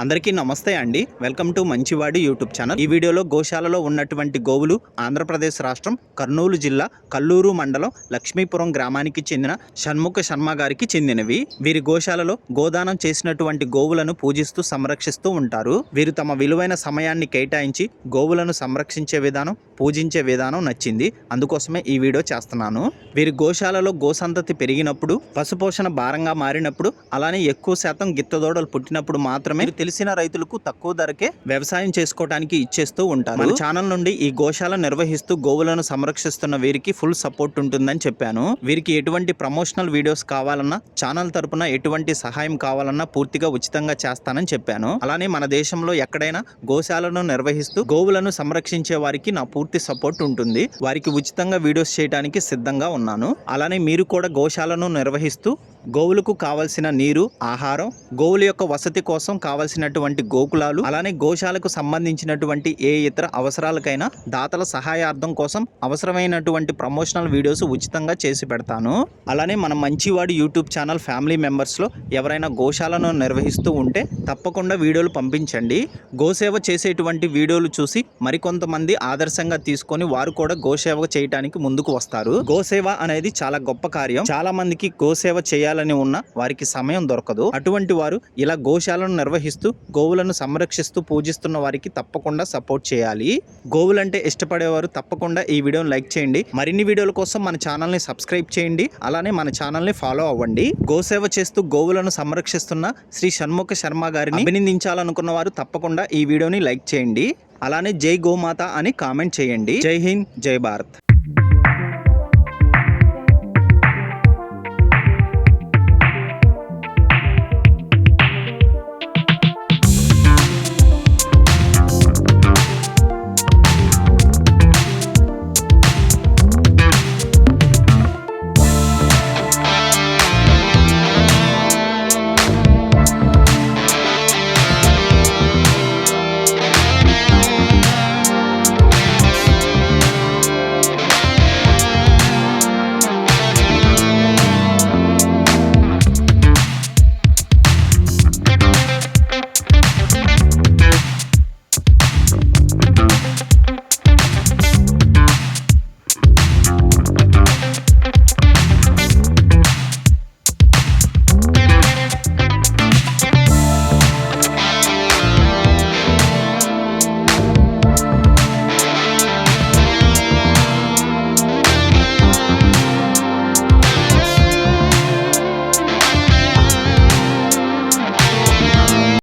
అందరికీ నమస్తే అండి. వెల్కమ్ టు మంచివాడి యూట్యూబ్ ఛానల్. ఈ వీడియోలో గోశాలలో ఉన్నటువంటి గోవులు ఆంధ్రప్రదేశ్ రాష్ట్రం కర్నూలు జిల్లా కల్లూరు మండలం లక్ష్మీపురం గ్రామానికి చెందిన షణ్ముఖ శర్మ గారికి చెందినవి. వీరి గోశాలలో గోదానం చేసినటువంటి గోవులను పూజిస్తూ సంరక్షిస్తూ ఉంటారు. వీరు తమ విలువైన సమయాన్ని కేటాయించి గోవులను సంరక్షించే విధానం, పూజించే విధానం నచ్చింది. అందుకోసమే ఈ వీడియో చేస్తున్నాను. వీరి గోశాలలో గోసంతతి పెరిగినప్పుడు, పశుపోషణ భారంగా మారినప్పుడు, అలానే ఎక్కువ శాతం గిత్తదోడలు పుట్టినప్పుడు మాత్రమే తెలిసిన రైతులకు తక్కువ ధరకే వ్యవసాయం చేసుకోవడానికి ఇచ్చేస్తూ ఉంటారు. మన ఛానల్ నుండి ఈ గోశాల నిర్వహిస్తూ గోవులను సంరక్షిస్తున్న వీరికి ఫుల్ సపోర్ట్ ఉంటుందని చెప్పాను. వీరికి ఎటువంటి ప్రమోషనల్ వీడియోస్ కావాలన్నా, ఛానల్ తరపున ఎటువంటి సహాయం కావాలన్నా పూర్తిగా ఉచితంగా చేస్తానని చెప్పాను. అలానే మన దేశంలో ఎక్కడైనా గోశాలను నిర్వహిస్తూ గోవులను సంరక్షించే వారికి నా పూర్తి సపోర్ట్ ఉంటుంది. వారికి ఉచితంగా వీడియోస్ చేయడానికి సిద్ధంగా ఉన్నాను. అలానే మీరు కూడా గోశాలను నిర్వహిస్తూ గోవులకు కావలసిన నీరు, ఆహారం, గోవుల యొక్క వసతి కోసం కావలసినటువంటి గోకులాలు, అలానే గోశాలకు సంబంధించినటువంటి ఏ ఇతర అవసరాలకైనా దాతల సహాయార్థం కోసం అవసరమైనటువంటి ప్రమోషనల్ వీడియోస్ ఉచితంగా చేసి పెడతాను. అలానే మన మంచివాడి యూట్యూబ్ ఛానల్ ఫ్యామిలీ మెంబర్స్లో ఎవరైనా గోశాలను నిర్వహిస్తూ ఉంటే తప్పకుండా వీడియోలు పంపించండి. గోసేవ చేసేటువంటి వీడియోలు చూసి మరికొంతమంది ఆదర్శంగా తీసుకొని వారు కూడా గోసేవ చేయడానికి ముందుకు వస్తారు. గోసేవ అనేది చాలా గొప్ప కార్యం. చాలా మందికి గోసేవ చేయాలని ఉన్న వారికి సమయం దొరకదు. అటువంటి వారు ఇలా గోశాలను నిర్వహిస్తూ గోవులను సంరక్షిస్తూ పూజిస్తున్న వారికి తప్పకుండా సపోర్ట్ చేయాలి. గోవులంటే ఇష్టపడేవారు తప్పకుండా ఈ వీడియోని లైక్ చేయండి. మరిన్ని వీడియోల కోసం మన ఛానల్ని సబ్స్క్రైబ్ చేయండి. అలానే మన ఛానల్ని ఫాలో అవ్వండి. గోసేవ చేస్తూ గోవులను సంరక్షిస్తున్న శ్రీ షణ్ముఖ శర్మ గారిని అభినందించాలనుకున్న వారు తప్పకుండా ఈ వీడియోని లైక్ చేయండి. అలానే జై గోమాత అని కామెంట్ చేయండి. జై హింద్, జై భారత్.